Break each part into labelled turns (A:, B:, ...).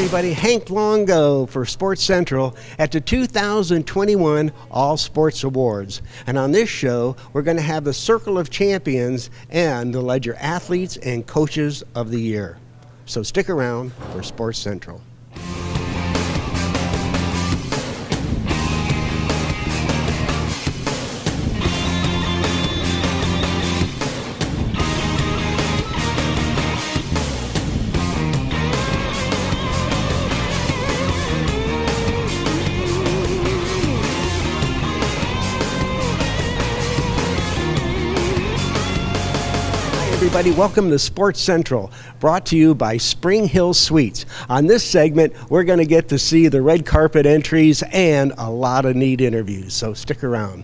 A: everybody, Hank Longo for Sports Central at the 2021 All Sports Awards. And on this show, we're going to have the Circle of Champions and elect your athletes and coaches of the year. So stick around for Sports Central. Everybody, welcome to Sports Central, brought to you by Spring Hill Suites. On this segment, we're going to get to see the red carpet entries and a lot of neat interviews, so stick around.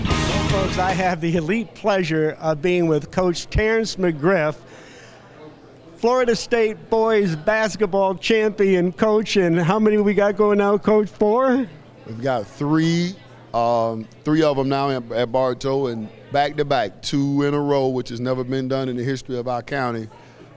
A: Well, folks, I have the elite pleasure of being with Coach Terrence McGriff, Florida State boys basketball champion coach. And how many we got going now, Coach? 4?
B: We've got three of them now at Bartow, and back-to-back, 2 in a row, which has never been done in the history of our county.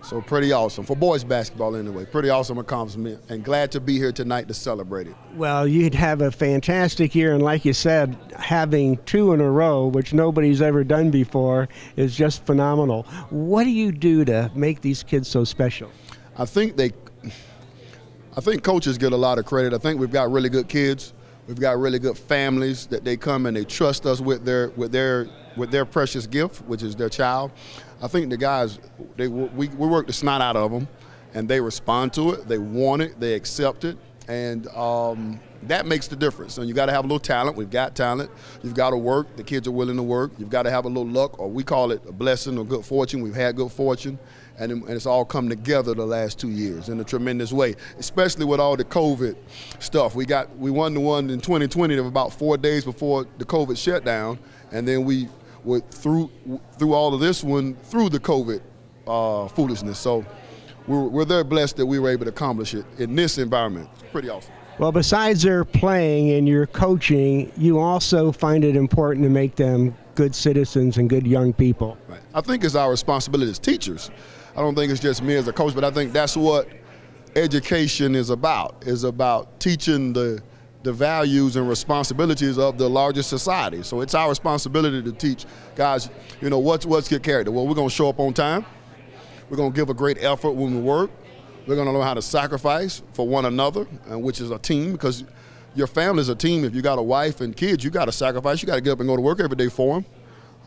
B: So pretty awesome, for boys basketball anyway. Pretty awesome accomplishment, and glad to be here tonight to celebrate it.
A: Well, you'd have a fantastic year, and like you said, having 2 in a row, which nobody's ever done before, is just phenomenal. What do you do to make these kids so special?
B: I think coaches get a lot of credit. I think we've got really good kids. We've got really good families that they come and they trust us with their precious gift, which is their child. I think the guys, we work the snot out of them, and they respond to it. They want it, they accept it, and that makes the difference. And you got to have a little talent. We've got talent. You've got to work. The kids are willing to work. You've got to have a little luck, or we call it a blessing or good fortune. We've had good fortune, and it's all come together the last 2 years in a tremendous way, especially with all the COVID stuff. We won the one in 2020 of about 4 days before the COVID shutdown, and then we were through all of this one through the COVID foolishness. So we're very blessed that we were able to accomplish it in this environment. Pretty awesome. Well,
A: besides their playing and your coaching, you also find it important to make them good citizens and good young people.
B: Right. I think it's our responsibility as teachers. I don't think it's just me as a coach, but I think that's what education is about teaching the values and responsibilities of the larger society. So it's our responsibility to teach guys, what's good character. Well, we're going to show up on time. We're going to give a great effort when we work. We're going to learn how to sacrifice for one another, which is a team, because your family is a team. If you got a wife and kids, you got to sacrifice. You got to get up and go to work every day for them.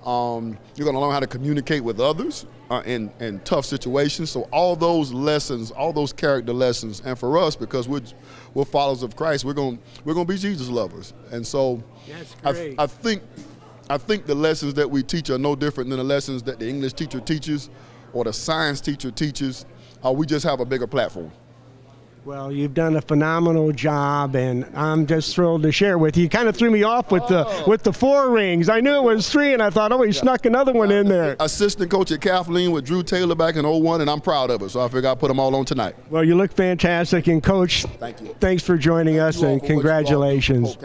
B: You're going to learn how to communicate with others in tough situations. So all those lessons, all those character lessons, and for us, because we're followers of Christ, we're going to be Jesus lovers. And so I think the lessons that we teach are no different than the lessons that the English teacher teaches or the science teacher teaches. We just have a bigger platform.
A: Well, you've done a phenomenal job, and I'm just thrilled to share with you. You kind of threw me off with the 4 rings. I knew it was 3, and I thought, he snuck another one in there.
B: Assistant coach at Kathleen with Drew Taylor back in '01, and I'm proud of it, so I figured I'd put them all on tonight.
A: Well, you look fantastic, and Coach,
B: thank you.
A: Thanks for joining us, and congratulations.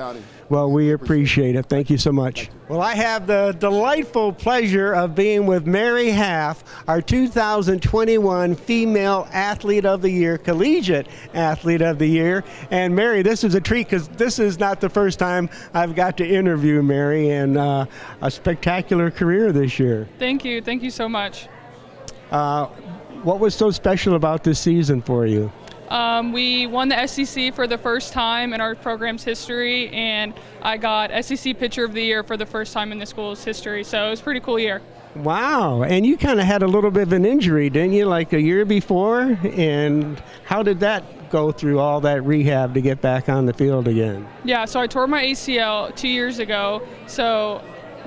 A: Well, we appreciate it. Thank you so much. Well, I have the delightful pleasure of being with Mary Half, our 2021 Female Athlete of the Year, Collegiate Athlete of the Year. And Mary, this is a treat because this is not the first time I've got to interview Mary, and a spectacular career this year.
C: Thank you. Thank you so much.
A: What was so special about this season for you?
C: We won the SEC for the first time in our program's history, and I got SEC Pitcher of the Year for the first time in the school's history, so it was a pretty cool year.
A: Wow, and you kind of had a little bit of an injury, didn't you, like a year before? And how did that go through all that rehab to get back on the field again?
C: Yeah, so I tore my ACL 2 years ago, so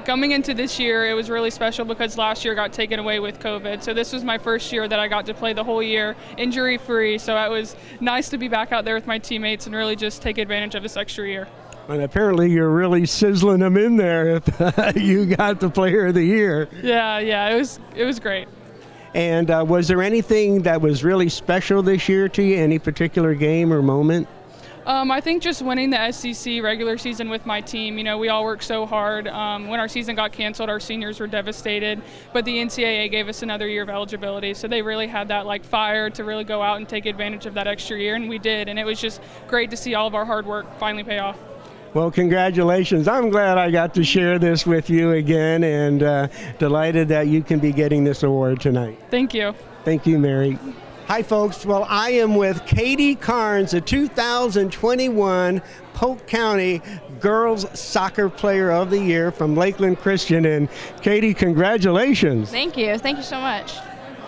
C: coming into this year, it was really special because last year got taken away with COVID. So this was my first year that I got to play the whole year injury-free. So it was nice to be back out there with my teammates and really just take advantage of this extra year.
A: And apparently you're really sizzling them in there if you got the Player of the Year.
C: Yeah, it was great.
A: And was there anything that was really special this year to you, any particular game or moment?
C: I think just winning the SEC regular season with my team. You know, we all worked so hard. When our season got canceled, our seniors were devastated, but the NCAA gave us another year of eligibility. So they really had that like fire to really go out and take advantage of that extra year, and we did. And it was just great to see all of our hard work finally pay off.
A: Well, congratulations. I'm glad I got to share this with you again, and delighted that you can be getting this award tonight.
C: Thank you.
A: Thank you, Mary. Hi, folks. Well, I am with Katie Carnes, the 2021 Polk County Girls Soccer Player of the Year from Lakeland Christian. And Katie, congratulations.
D: Thank you. Thank you so much.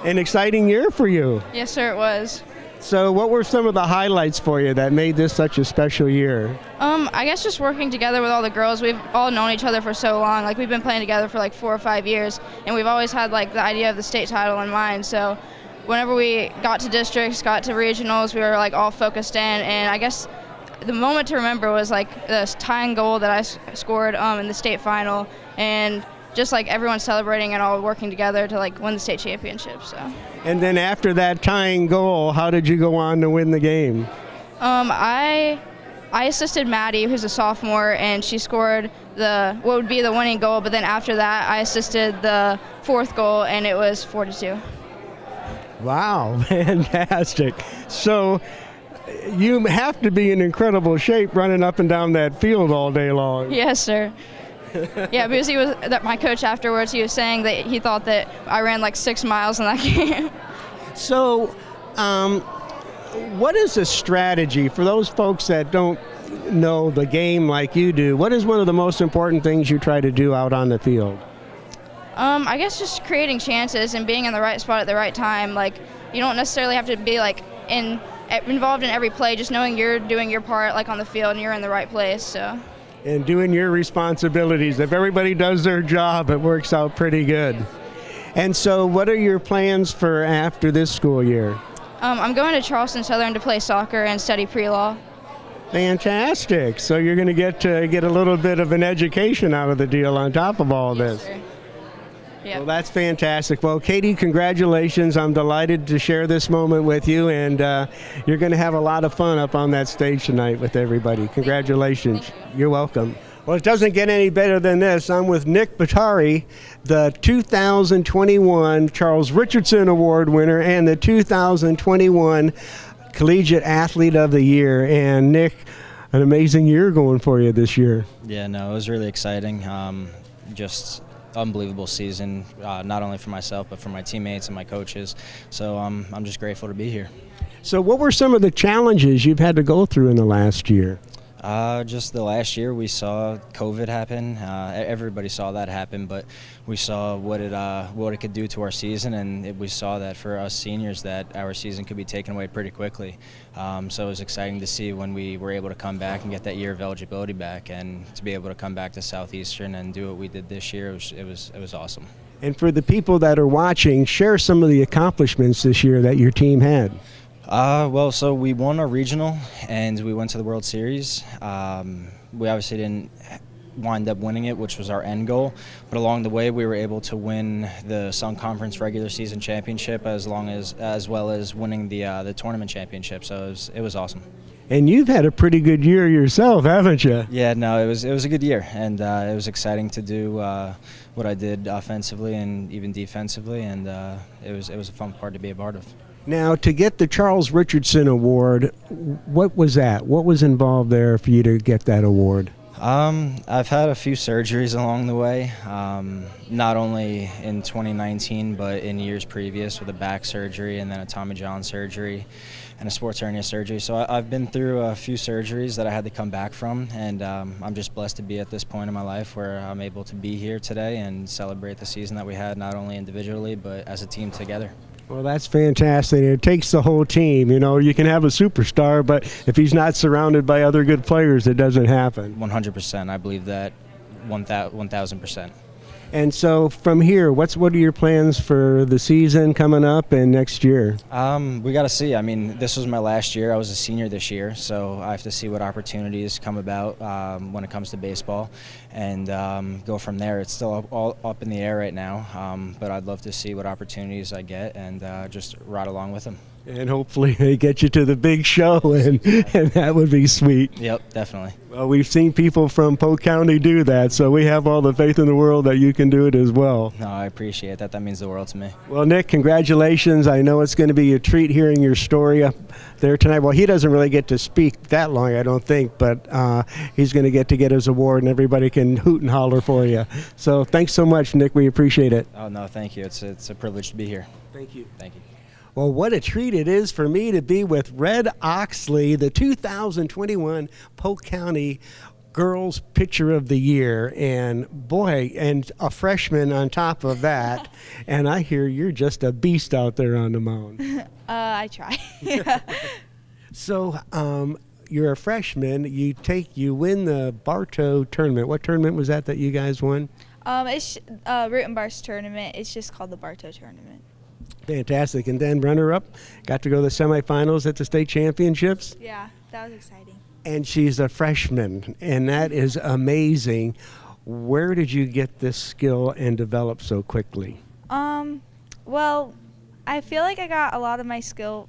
A: An exciting year for you.
D: Yes, sir, it was.
A: So what were some of the highlights for you that made this such a special year?
D: I guess just working together with all the girls. We've all known each other for so long. Like, we've been playing together for like 4 or 5 years, and we've always had like the idea of the state title in mind. So whenever we got to districts, got to regionals, we were like all focused in. And I guess the moment to remember was like the tying goal that I scored in the state final, and just like everyone celebrating and all working together to like win the state championship. So.
A: And then after that tying goal, how did you go on to win the game?
D: I assisted Maddie, who's a sophomore, and she scored what would be the winning goal. But then after that, I assisted the 4th goal, and it was 4-2.
A: Wow, fantastic. So you have to be in incredible shape running up and down that field all day long.
D: Yes, sir. Yeah, because my coach afterwards, he was saying that he thought that I ran like 6 miles in that game.
A: So what is a strategy for those folks that don't know the game like you do? What is one of the most important things you try to do out on the field?
D: I guess just creating chances and being in the right spot at the right time. Like, you don't necessarily have to be like involved in every play, just knowing you're doing your part like on the field and you're in the right place. So.
A: And doing your responsibilities. If everybody does their job, it works out pretty good. And so what are your plans for after this school year?
D: I'm going to Charleston Southern to play soccer and study pre-law.
A: Fantastic. So you're going to get a little bit of an education out of the deal on top of all this.
D: Sir. Yep.
A: Well, that's fantastic. Well, Katie, congratulations. I'm delighted to share this moment with you, and you're going to have a lot of fun up on that stage tonight with everybody. Congratulations.
D: Thank you.
A: You're welcome. Well, it doesn't get any better than this. I'm with Nick Batari, the 2021 Charles Richardson Award winner and the 2021 Collegiate Athlete of the Year. And Nick, an amazing year going for you this year.
E: Yeah, no, it was really exciting. Just unbelievable season, not only for myself but for my teammates and my coaches. So I'm just grateful to be here.
A: So what were some of the challenges you've had to go through in the last year?
E: Just the last year we saw COVID happen. Everybody saw that happen, but we saw what it could do to our season, and we saw that for us seniors that our season could be taken away pretty quickly. So it was exciting to see when we were able to come back and get that year of eligibility back, and to be able to come back to Southeastern and do what we did this year. It was awesome. And
A: for the people that are watching, share some of the accomplishments this year that your team had.
E: Well, so we won our regional and we went to the World Series. We obviously didn't wind up winning it, which was our end goal, but along the way we were able to win the Sun Conference regular season championship as well as winning the tournament championship. So it was awesome.
A: And you've had a pretty good year yourself, haven't you?
E: Yeah, no, it was a good year, and it was exciting to do what I did offensively and even defensively, and it was a fun part to be a part of.
A: Now, to get the Charles Richardson Award, what was that? What was involved there for you to get that award?
E: I've had a few surgeries along the way, not only in 2019, but in years previous with a back surgery and then a Tommy John surgery and a sports hernia surgery. So I've been through a few surgeries that I had to come back from, and I'm just blessed to be at this point in my life where I'm able to be here today and celebrate the season that we had, not only individually, but as a team together.
A: Well, that's fantastic. It takes the whole team. You know, you can have a superstar, but if he's not surrounded by other good players, it doesn't happen.
E: 100%. I believe that 1,000%.
A: And so from here, what are your plans for the season coming up and next year?
E: We got to see. I mean, this was my last year. I was a senior this year, so I have to see what opportunities come about when it comes to baseball, and go from there. It's still all up in the air right now, but I'd love to see what opportunities I get and just ride along with them.
A: And hopefully they get you to the big show, and that would be sweet.
E: Yep, definitely.
A: Well, we've seen people from Polk County do that, so we have all the faith in the world that you can do it as well.
E: No, I appreciate that. That means the world to me.
A: Well, Nick, congratulations. I know it's going to be a treat hearing your story up there tonight. Well, he doesn't really get to speak that long, I don't think, but he's going to get his award, and everybody can hoot and holler for you. So thanks so much, Nick. We appreciate it.
E: Oh, no, thank you. It's a privilege to be here.
A: Thank you.
E: Thank you.
A: Well, what a treat it is for me to be with Red Oxley, the 2021 Polk County Girls Pitcher of the Year. And boy, and a freshman on top of that. And I hear you're just a beast out there on the mound.
F: I try.
A: So you're a freshman. You win the Bartow tournament. What tournament was that you guys won?
F: It's Root and Bars tournament. It's just called the Bartow tournament.
A: Fantastic. And then runner-up, got to go to the semifinals at the state championships.
F: Yeah, that was exciting.
A: And she's a freshman, and that is amazing. Where did you get this skill and develop so quickly?
F: Well, I feel like I got a lot of my skill,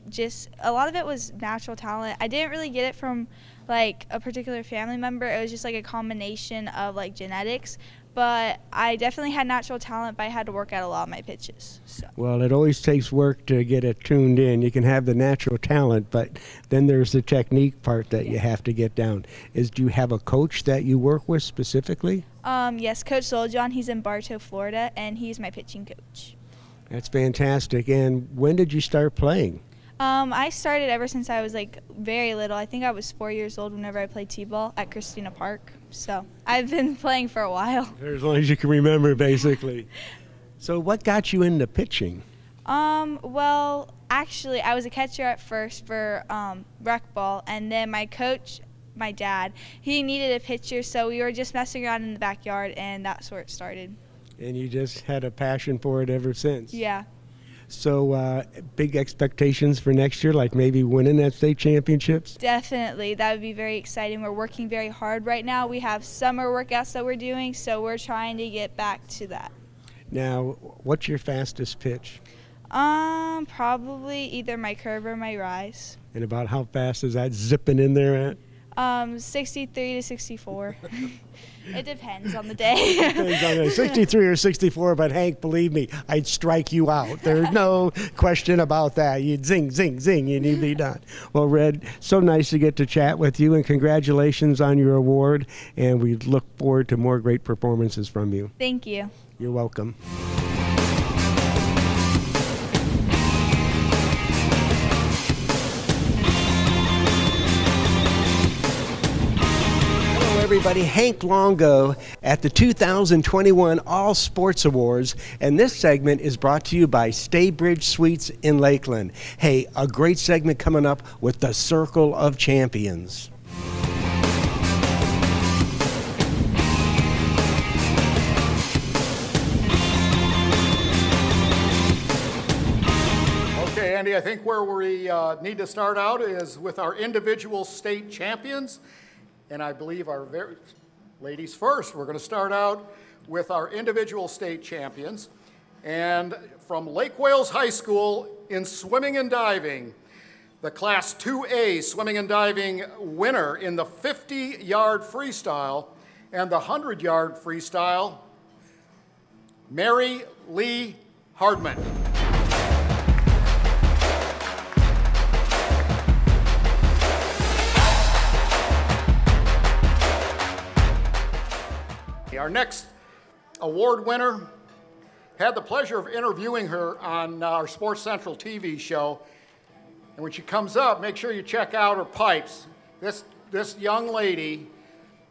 F: a lot of it was natural talent. I didn't really get it from like a particular family member. It was just like a combination of like genetics. But I definitely had natural talent, but I had to work out a lot of my pitches. So.
A: Well, it always takes work to get it tuned in. You can have the natural talent, but then there's the technique part that you have to get down. Do you have a coach that you work with specifically?
F: Yes, Coach Soljohn. He's in Bartow, Florida, and he's my pitching coach.
A: That's fantastic. And when did you start playing?
F: I started ever since I was like very little. I think I was 4 years old whenever I played t-ball at Christina Park. So I've been playing for a while.
A: As long as you can remember, basically. So what got you into pitching?
F: Well, actually, I was a catcher at first for rec ball, and then my coach, my dad, he needed a pitcher, so we were just messing around in the backyard, and that's where it started.
A: And you just had a passion for it ever since?
F: Yeah.
A: So big expectations for next year, like maybe winning that state championships?
F: Definitely. That would be very exciting. We're working very hard right now. We have summer workouts that we're doing, so we're trying to get back to that.
A: Now, what's your fastest pitch?
F: Probably either my curve or my rise.
A: And about how fast is that zipping in there at?
F: 63 to 64. It depends on the day.
A: 63 or 64, but Hank, believe me, I'd strike you out. There's no question about that. You'd zing, zing, zing, and you'd be done. Well, Red, so nice to get to chat with you, and congratulations on your award, and we look forward to more great performances from you.
F: Thank you.
A: You're welcome. Everybody, Hank Longo at the 2021 All Sports Awards, and this segment is brought to you by Staybridge Suites in Lakeland. Hey, a great segment coming up with the Circle of Champions.
G: Okay, Andy, I think where we need to start out is with our individual state champions. And I believe our ladies first. We're going to start out with our individual state champions. And from Lake Wales High School in swimming and diving, the Class 2A swimming and diving winner in the 50-yard freestyle and the 100-yard freestyle, Mary Lee Hardman. Our next award winner, had the pleasure of interviewing her on our Sports Central TV show. And when she comes up, make sure you check out her pipes. This young lady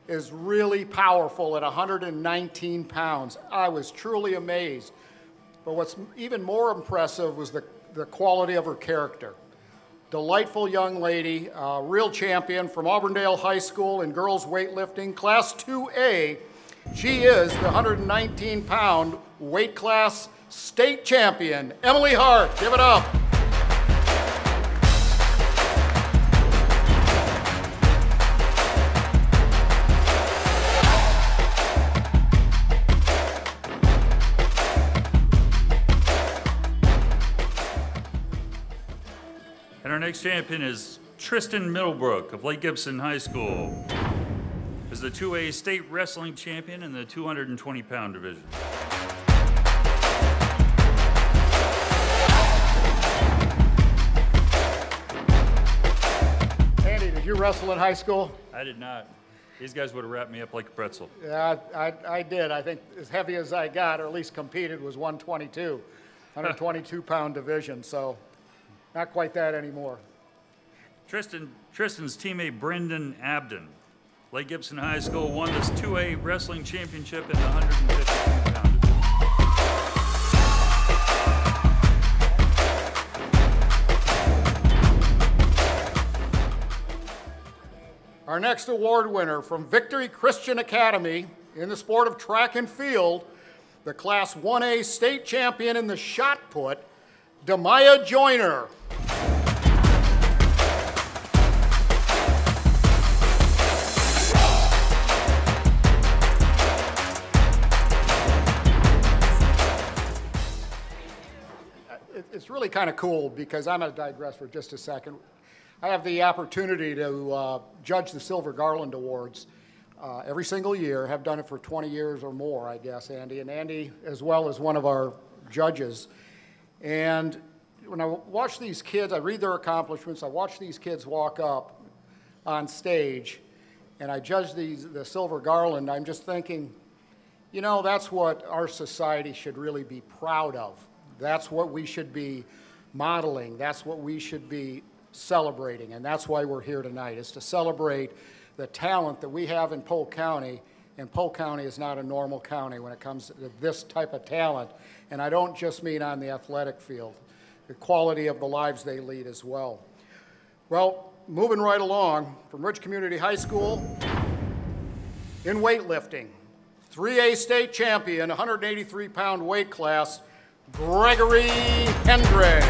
G: is really powerful at 119 pounds. I was truly amazed. But what's even more impressive was the quality of her character. Delightful young lady, real champion from Auburndale High School in girls weightlifting, Class 2A. She is the 119-pound weight class state champion, Emily Hart. Give it up.
H: next champion is Tristan Middlebrook of Lake Gibson High School. Is the 2A state wrestling champion in the 220-pound division.
G: Andy, did you wrestle in high school?
H: I did not. These guys would have wrapped me up like a pretzel.
G: Yeah, I did. I think as heavy as I got, or at least competed, was 122, 122-pound division, so not quite that anymore.
H: Tristan's teammate Brendan Abden, Lake Gibson High School, won this 2A wrestling championship in the 152-pound division.
G: Our next award winner from Victory Christian Academy in the sport of track and field, the Class 1A state champion in the shot put, Demaya Joyner. It's really kind of cool because I'm going to digress for just a second. I have the opportunity to judge the Silver Garland Awards every single year. Have done it for 20 years or more, I guess, Andy. And Andy, as well, is one of our judges. And when I watch these kids, I read their accomplishments, I watch these kids walk up on stage, and I judge the Silver Garland, I'm just thinking, you know, that's what our society should really be proud of. That's what we should be modeling. That's what we should be celebrating. And that's why we're here tonight, is to celebrate the talent that we have in Polk County. And Polk County is not a normal county when it comes to this type of talent. And I don't just mean on the athletic field, the quality of the lives they lead as well. Well, moving right along, from Ridge Community High School, in weightlifting, 3A state champion, 183-pound weight class, Gregory Hendricks.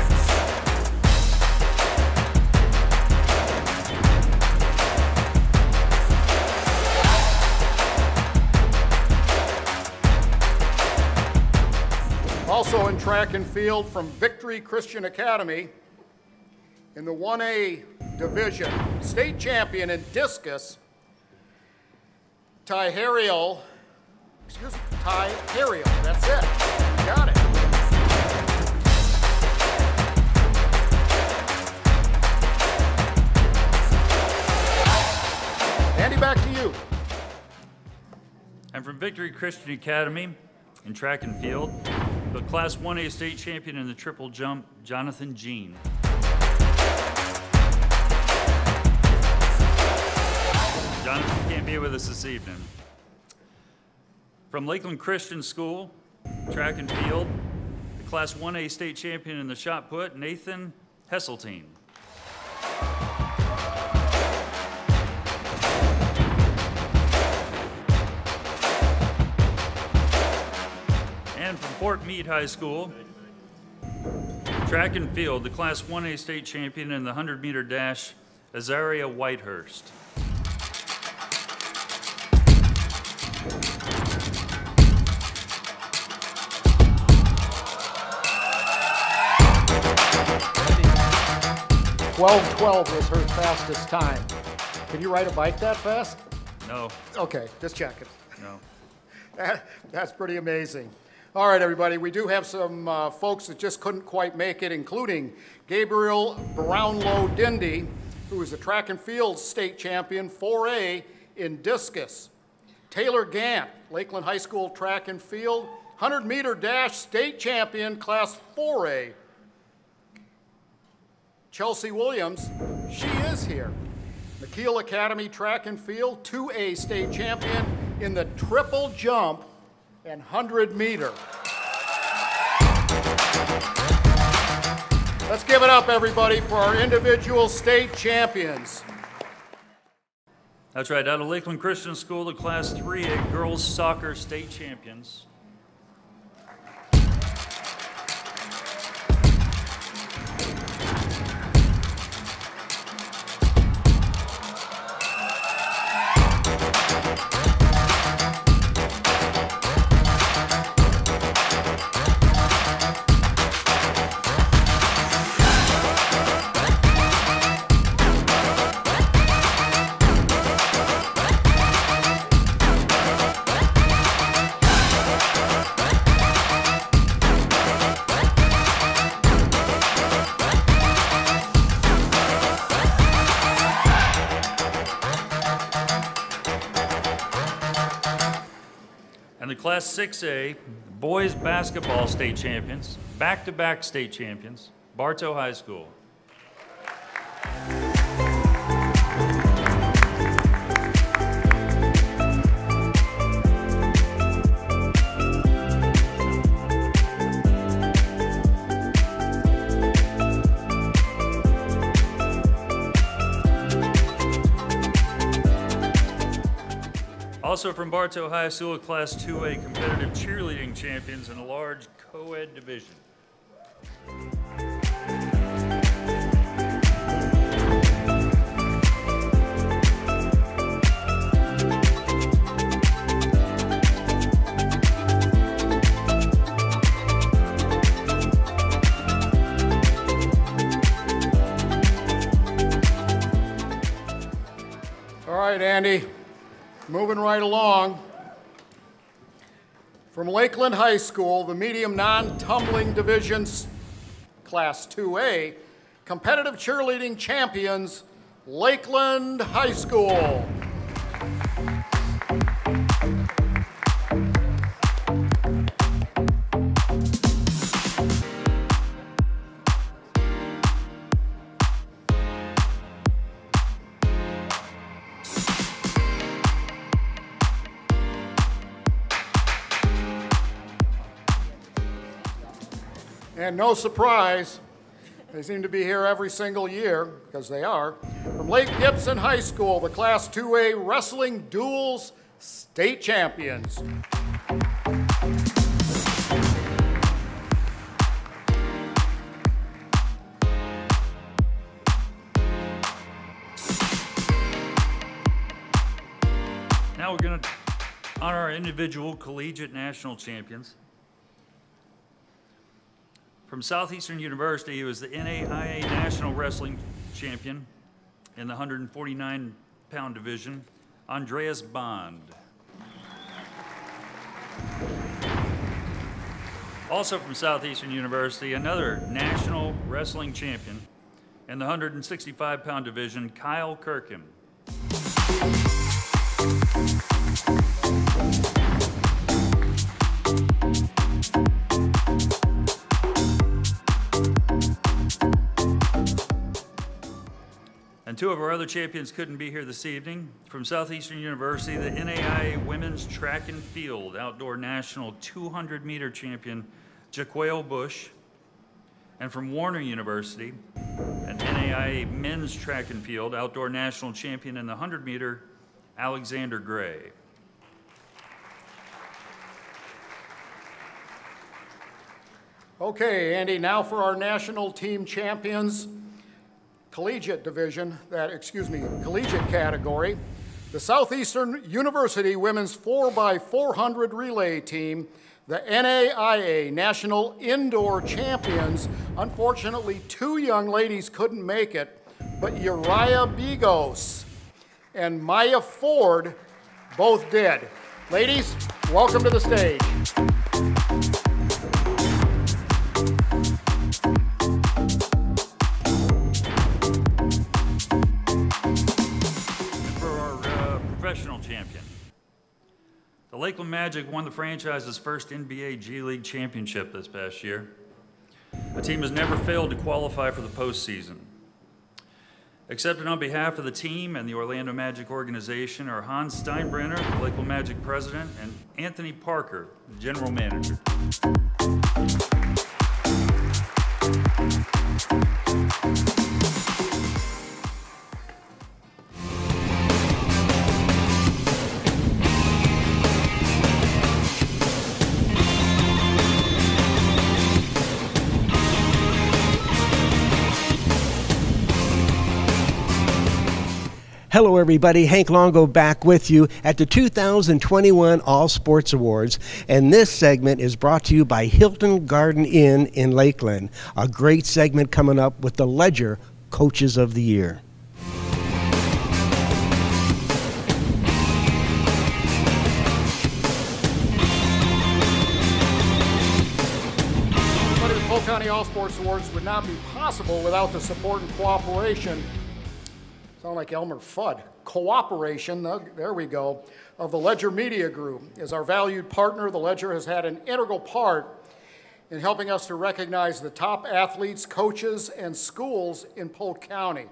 G: Also in track and field from Victory Christian Academy, in the 1A division, state champion in discus, Ty Harriel, that's it, you got it. Andy, back to you.
H: And from Victory Christian Academy in track and field, the Class 1A state champion in the triple jump, Jonathan Jean. Jonathan can't be with us this evening. From Lakeland Christian School, track and field, the Class 1A state champion in the shot put, Nathan Hesseltine. And from Fort Meade High School, track and field, the Class 1A state champion in the 100-meter dash, Azaria Whitehurst.
G: .12 was her fastest time. Can you ride a bike that fast?
H: No.
G: Okay, just checking.
H: No.
G: That's pretty amazing. All right, everybody, we do have some folks that just couldn't quite make it, including Gabriel Brownlow Dindy, who is the track and field state champion 4A in discus. Taylor Gant, Lakeland High School track and field, 100-meter dash state champion, class 4A. Chelsea Williams, she is here. McKeel Academy track and field, 2A state champion in the triple jump and 100-meter. Let's give it up, everybody, for our individual state champions.
H: That's right, out of Lakeland Christian School, the Class 3A girls soccer state champions. the Class 6A boys basketball state champions, back-to-back state champions, Bartow High School. Also from Bartow High School, Class 2A competitive cheerleading champions in a large co-ed division.
G: All right, Andy. Moving right along, from Lakeland High School, the medium non-tumbling divisions, Class 2A, competitive cheerleading champions, Lakeland High School. And no surprise, they seem to be here every single year, because they are. From Lake Gibson High School, the Class 2A Wrestling Duels State Champions.
H: Now we're going to honor our individual collegiate national champions. From Southeastern University, he was the NAIA National Wrestling Champion in the 149-pound division, Andreas Bond. Also from Southeastern University, another National Wrestling Champion in the 165-pound division, Kyle Kirkham. And two of our other champions couldn't be here this evening. From Southeastern University, the NAIA Women's Track and Field Outdoor National 200-meter champion, Jaquail Bush. And from Warner University, an NAIA Men's Track and Field Outdoor National champion in the 100-meter, Alexander Gray.
G: Okay, Andy, now for our national team champions. Collegiate division, collegiate category. The Southeastern University Women's 4x400 Relay Team, the NAIA National Indoor Champions. Unfortunately, two young ladies couldn't make it, but Uriah Bigos and Maya Ford both did. Ladies, welcome to the stage.
H: Professional champion. The Lakeland Magic won the franchise's first NBA G League championship this past year. The team has never failed to qualify for the postseason. Accepted on behalf of the team and the Orlando Magic organization are Hans Steinbrenner, the Lakeland Magic president, and Anthony Parker, the general manager.
A: Hello everybody, Hank Longo back with you at the 2021 All Sports Awards, and this segment is brought to you by Hilton Garden Inn in Lakeland. A great segment coming up with the Ledger Coaches of the Year.
G: The Polk County All Sports Awards would not be possible without the support and cooperation sound like Elmer Fudd, cooperation, there we go, of the Ledger Media Group. As our valued partner, the Ledger has had an integral part in helping us to recognize the top athletes, coaches, and schools in Polk County.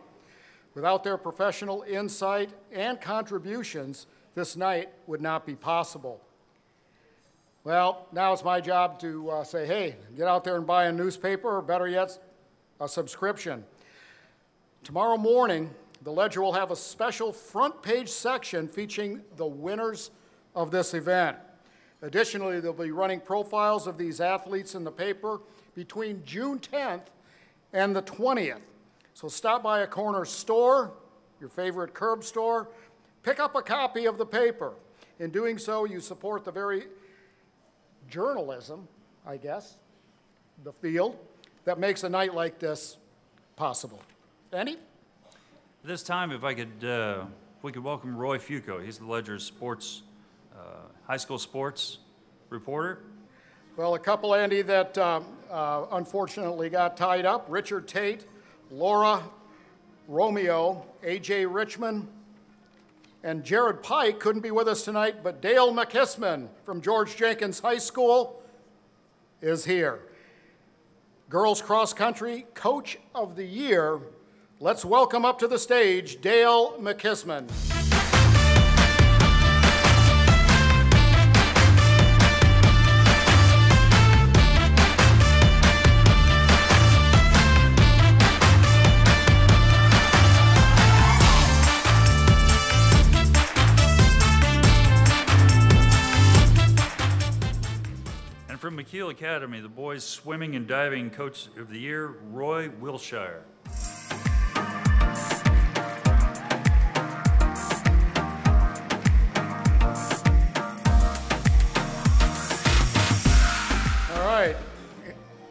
G: Without their professional insight and contributions, this night would not be possible. Well, now it's my job to say, hey, get out there and buy a newspaper, or better yet, a subscription. Tomorrow morning, the Ledger will have a special front page section featuring the winners of this event. Additionally, they'll be running profiles of these athletes in the paper between June 10th and the 20th. So stop by a corner store, your favorite curb store, pick up a copy of the paper. In doing so, you support the very journalism, I guess, the field, that makes a night like this possible. Andy?
H: This time, if we could welcome Roy Fuco. He's the Ledger's sports, high school sports reporter.
G: Well, a couple, Andy, that unfortunately got tied up. Richard Tate, Laura Romeo, A.J. Richmond, and Jared Pike couldn't be with us tonight, but Dale McKisman from George Jenkins High School is here. Girls Cross Country Coach of the Year. Let's welcome up to the stage Dale McKisman.
H: And from McKeel Academy, the boys swimming and diving coach of the year, Roy Wilshire.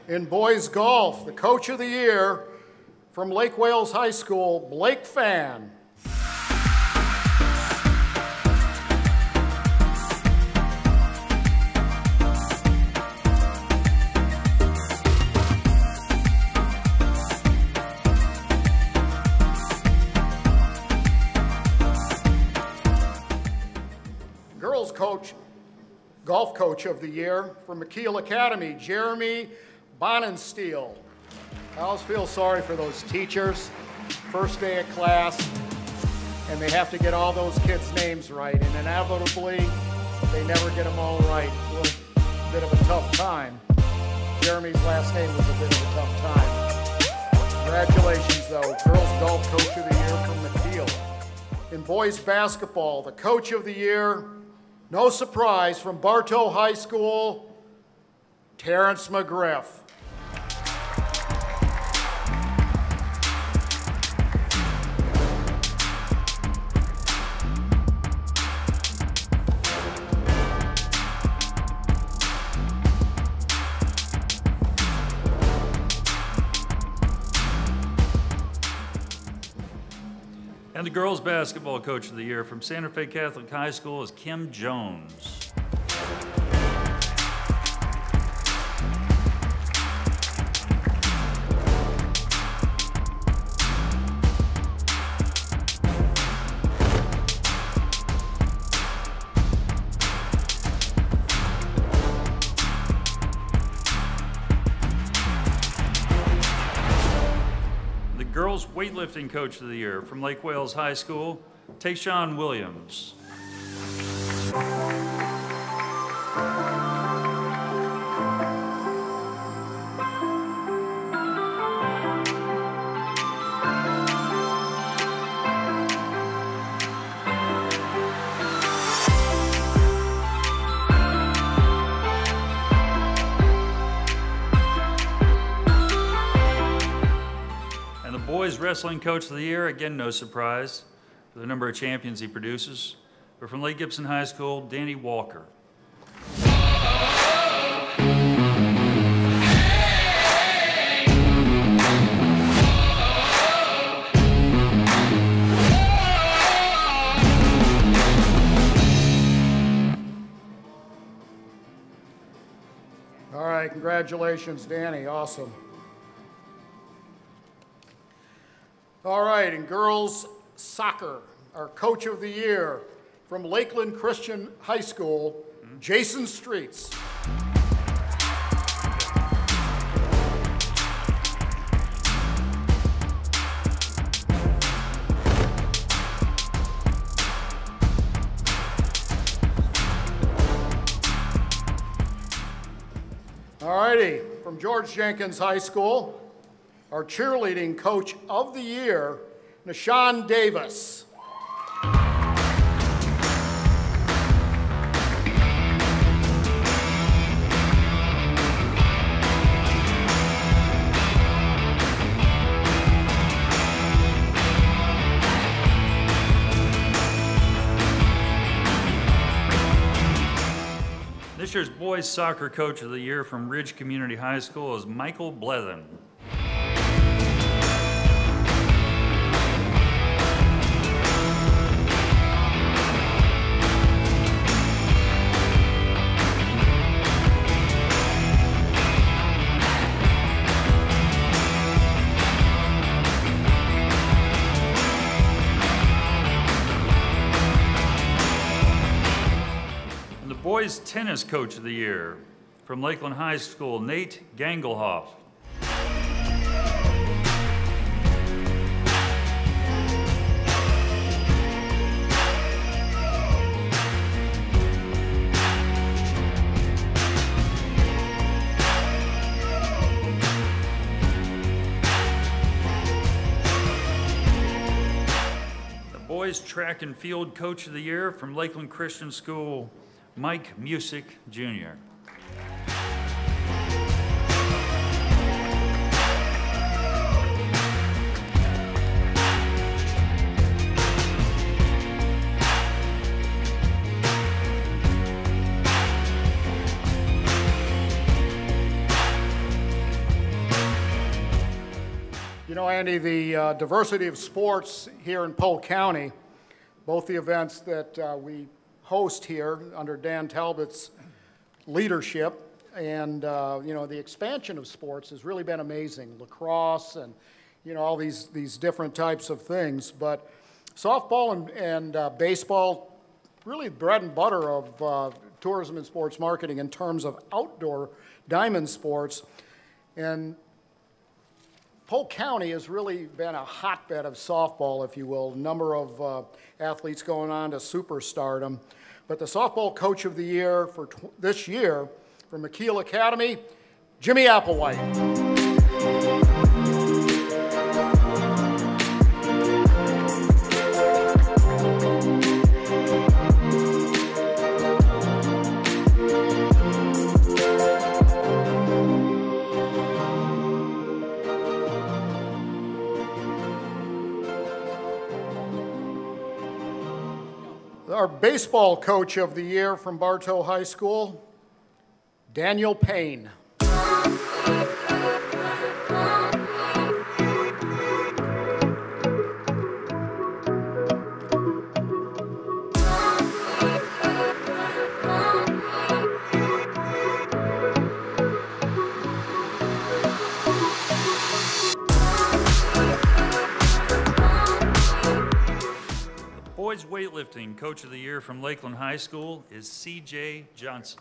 G: In boys golf, the coach of the year from Lake Wales High School, Blake Fan. Girls coach, golf coach of the year from McKeel Academy, Jeremy Bonensteel. I always feel sorry for those teachers, first day of class, and they have to get all those kids' names right, and inevitably, they never get them all right. A little bit of a tough time. Jeremy's last name was a bit of a tough time. Congratulations, though. Girls Golf Coach of the Year from McKeel. In boys basketball, the Coach of the Year, no surprise, from Bartow High School, Terrence McGriff.
H: And the girls basketball coach of the year from Santa Fe Catholic High School is Kim Jones. Girls weightlifting coach of the year from Lake Wales High School, Tayshawn Williams. Boys wrestling coach of the year, again no surprise for the number of champions he produces, but from Lake Gibson High School, Danny Walker.
G: All right, congratulations, Danny, awesome. All right, in girls soccer, our Coach of the Year from Lakeland Christian High School, Jason Streets. All righty, from George Jenkins High School, our cheerleading Coach of the Year, Nashawn Davis.
H: This year's Boys Soccer Coach of the Year from Ridge Community High School is Michael Blethen. Boys Tennis Coach of the Year from Lakeland High School, Nate Gangelhoff. The Boys Track and Field Coach of the Year from Lakeland Christian School, Mike Musick, Jr.
G: You know, Andy, the diversity of sports here in Polk County, both the events that we host here under Dan Talbot's leadership, and you know, the expansion of sports has really been amazing. Lacrosse and, you know, all these different types of things. But softball and baseball, really bread and butter of tourism and sports marketing in terms of outdoor diamond sports. And Polk County has really been a hotbed of softball, if you will. A number of athletes going on to superstardom. But the softball Coach of the Year for this year from McKeel Academy, Jimmy Applewhite. Our baseball Coach of the Year from Bartow High School, Daniel Payne.
H: Boys Weightlifting Coach of the Year from Lakeland High School is C.J. Johnson.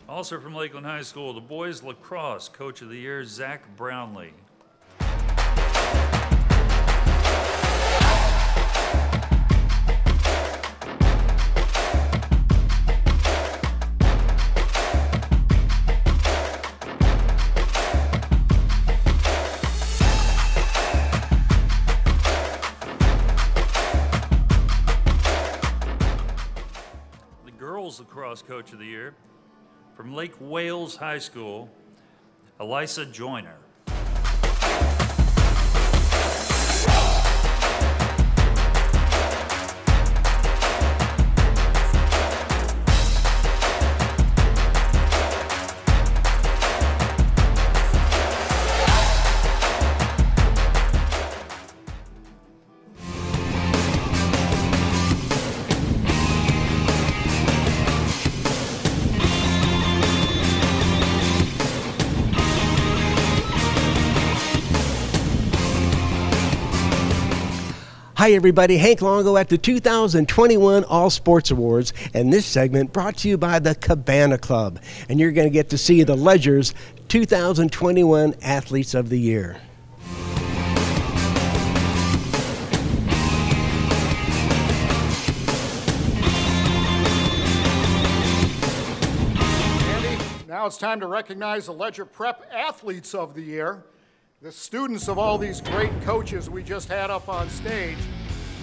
H: Also from Lakeland High School, the Boys Lacrosse Coach of the Year, Zach Brownlee. The Girls Lacrosse Coach of the Year, from Lake Wales High School, Elisa Joyner.
A: Hi everybody, Hank Longo at the 2021 All Sports Awards, and this segment brought to you by the Cabana Club. And you're going to get to see the Ledger's 2021 Athletes of the Year.
G: Andy, now it's time to recognize the Ledger Prep Athletes of the Year, the students of all these great coaches we just had up on stage.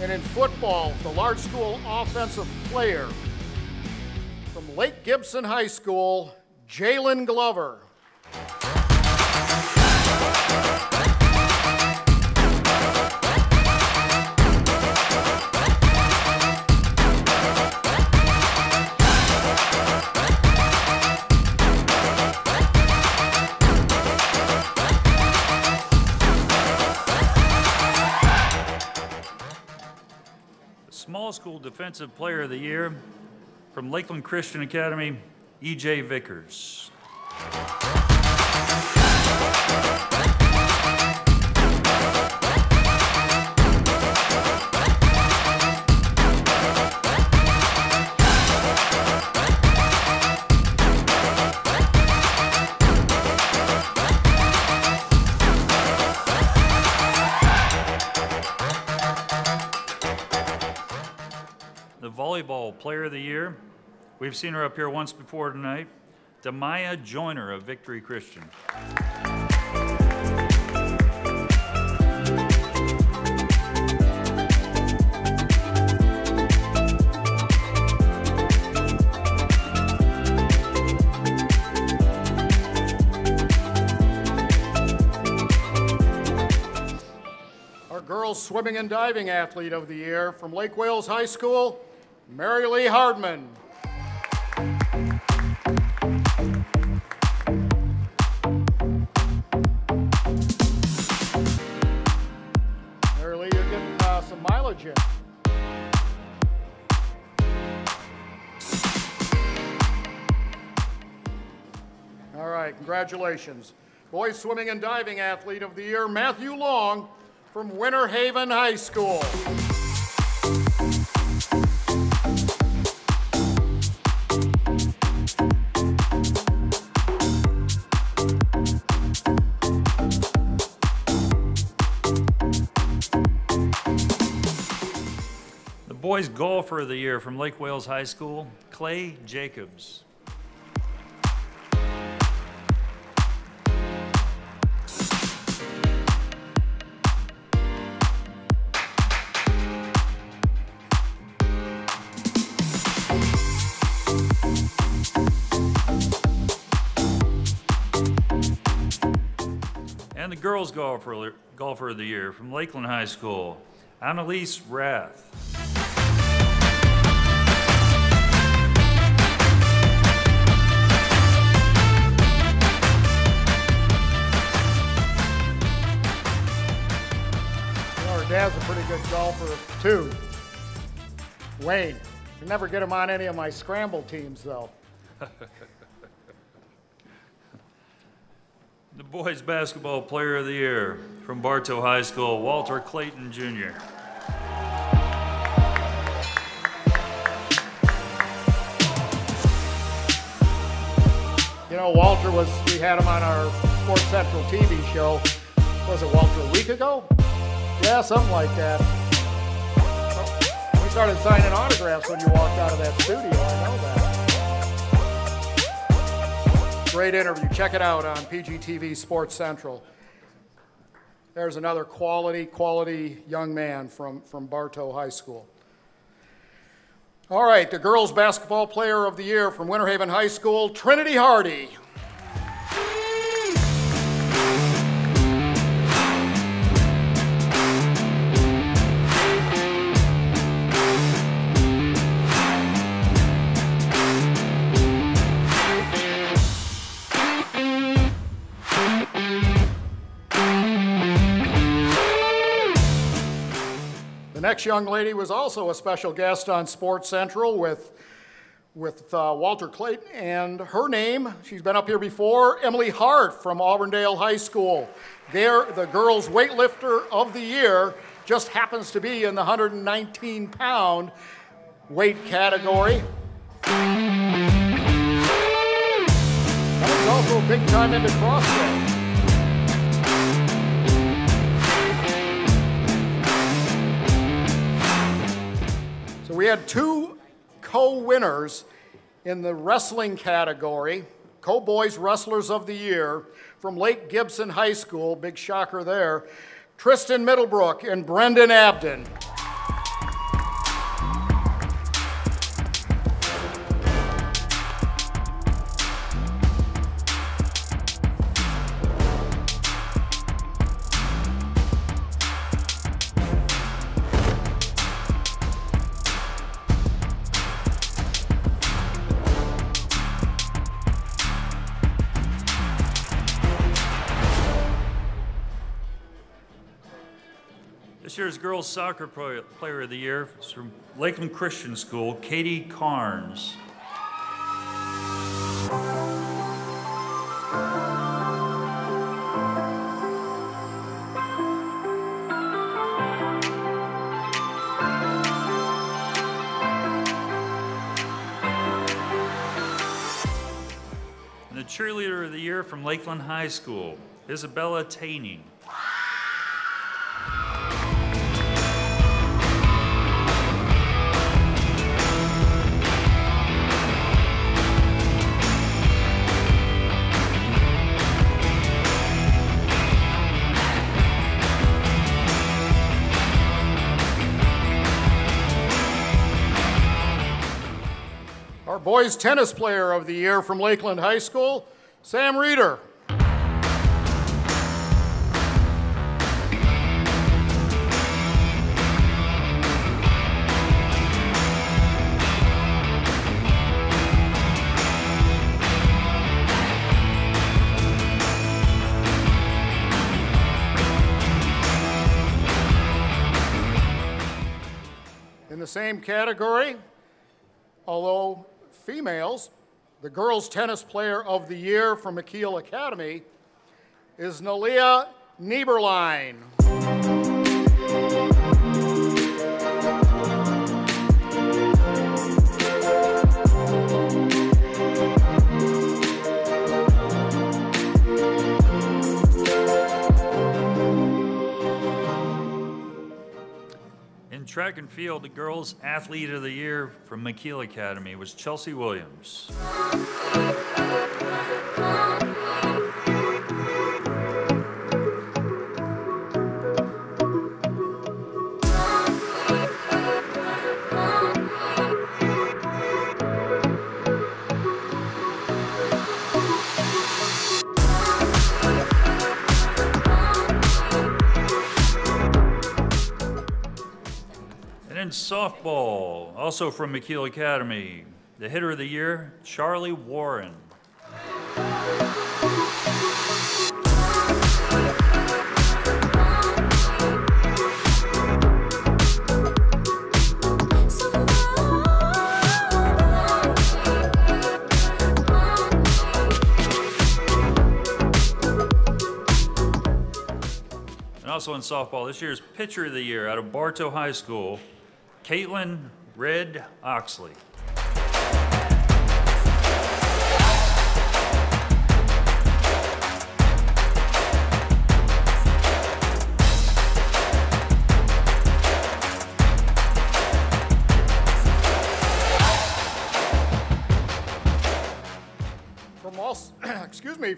G: And in football, the large school offensive player from Lake Gibson High School, Jalen Glover.
H: Small School Defensive Player of the Year from Lakeland Christian Academy, E.J. Vickers. The Volleyball Player of the Year, we've seen her up here once before tonight, Demaya Joyner of Victory Christian.
G: Our girls swimming and diving athlete of the year from Lake Wales High School, Mary Lee Hardman. Mary Lee, you're getting some mileage in. All right, congratulations. Boys swimming and diving athlete of the year, Matthew Long from Winter Haven High School.
H: Boys Golfer of the Year from Lake Wales High School, Clay Jacobs. And the Girls Golfer of the Year from Lakeland High School, Annalise Rath.
G: Dad's a pretty good golfer too. Wayne, I never get him on any of my scramble teams though.
H: The Boys Basketball Player of the Year from Bartow High School, Walter Clayton Jr.
G: You know, Walter we had him on our Sports Central TV show. Was it Walter a week ago? Yeah, something like that. We started signing autographs when you walked out of that studio, I know that. Great interview. Check it out on PGTV Sports Central. There's another quality young man from Bartow High School. All right, the Girls Basketball Player of the Year from Winter Haven High School, Trinity Hardy. The next young lady was also a special guest on Sports Central with Walter Clayton, and her name, she's been up here before, Emily Hart from Auburndale High School. They're the Girls Weightlifter of the Year, just happens to be in the 119-pound weight category. And he's also big time into CrossFit. So we had two co-winners in the wrestling category, Co-Boys Wrestlers of the Year from Lake Gibson High School, big shocker there, Tristan Middlebrook and Brendan Abden.
H: This year's Girls Soccer Player of the Year is from Lakeland Christian School, Katie Carnes. And the Cheerleader of the Year from Lakeland High School, Isabella Taney.
G: Our Boys Tennis Player of the Year from Lakeland High School, Sam Reeder. In the same category, although females, the Girls Tennis Player of the Year from McKeel Academy is Nalia Nieberlein.
H: In track and field, the Girls Athlete of the Year from McKeel Academy was Chelsea Williams. In softball, also from McKeel Academy, the hitter of the year, Charlie Warren. And also in softball, this year's pitcher of the year out of Bartow High School, Caitlin Red Oxley.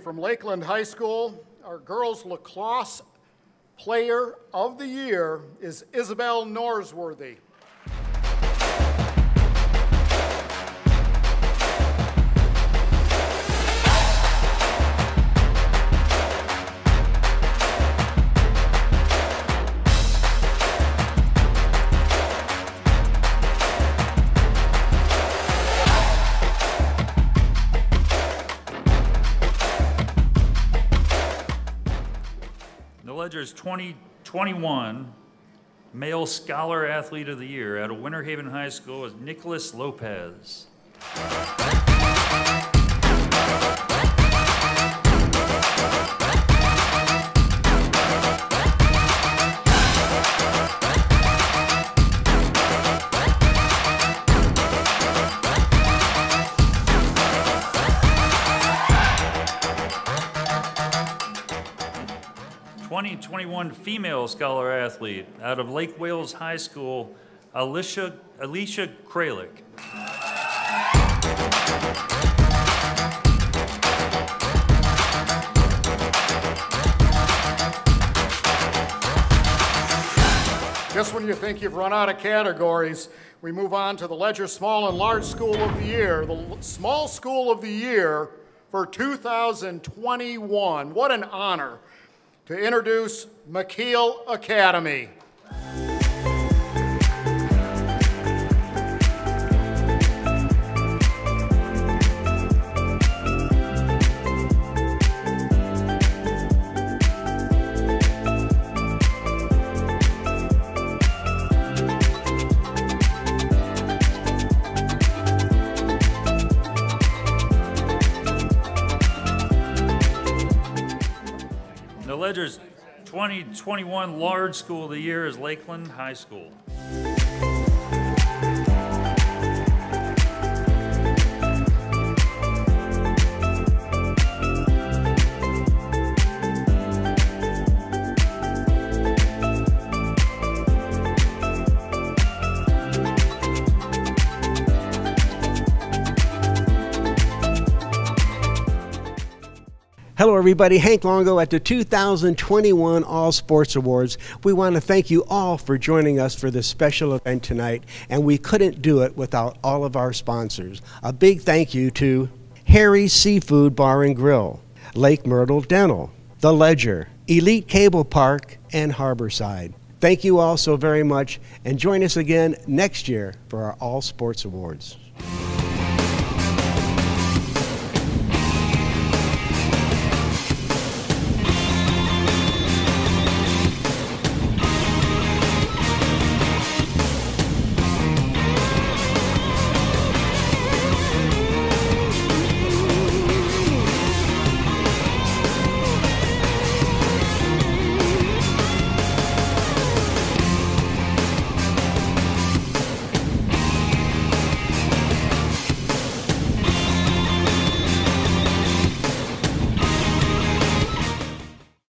G: From Lakeland High School, our girls lacrosse player of the year is Isabel Norsworthy.
H: Ledger's 2021 Male Scholar Athlete of the Year out of Winter Haven High School is Nicholas Lopez. 2021 Female Scholar Athlete out of Lake Wales High School, Alicia Kralik.
G: Just when you think you've run out of categories, we move on to the Ledger Small and Large School of the Year, the Small School of the Year for 2021. What an honor to introduce McKeel Academy.
H: The Ledger's 2021 Large School of the Year is Lakeland High School.
A: Hello everybody, Hank Longo at the 2021 All Sports Awards. We want to thank you all for joining us for this special event tonight, and we couldn't do it without all of our sponsors. A big thank you to Harry's Seafood Bar and Grill, Lake Myrtle Dental, The Ledger, Elite Cable Park, and Harborside. Thank you all so very much, and join us again next year for our All Sports Awards.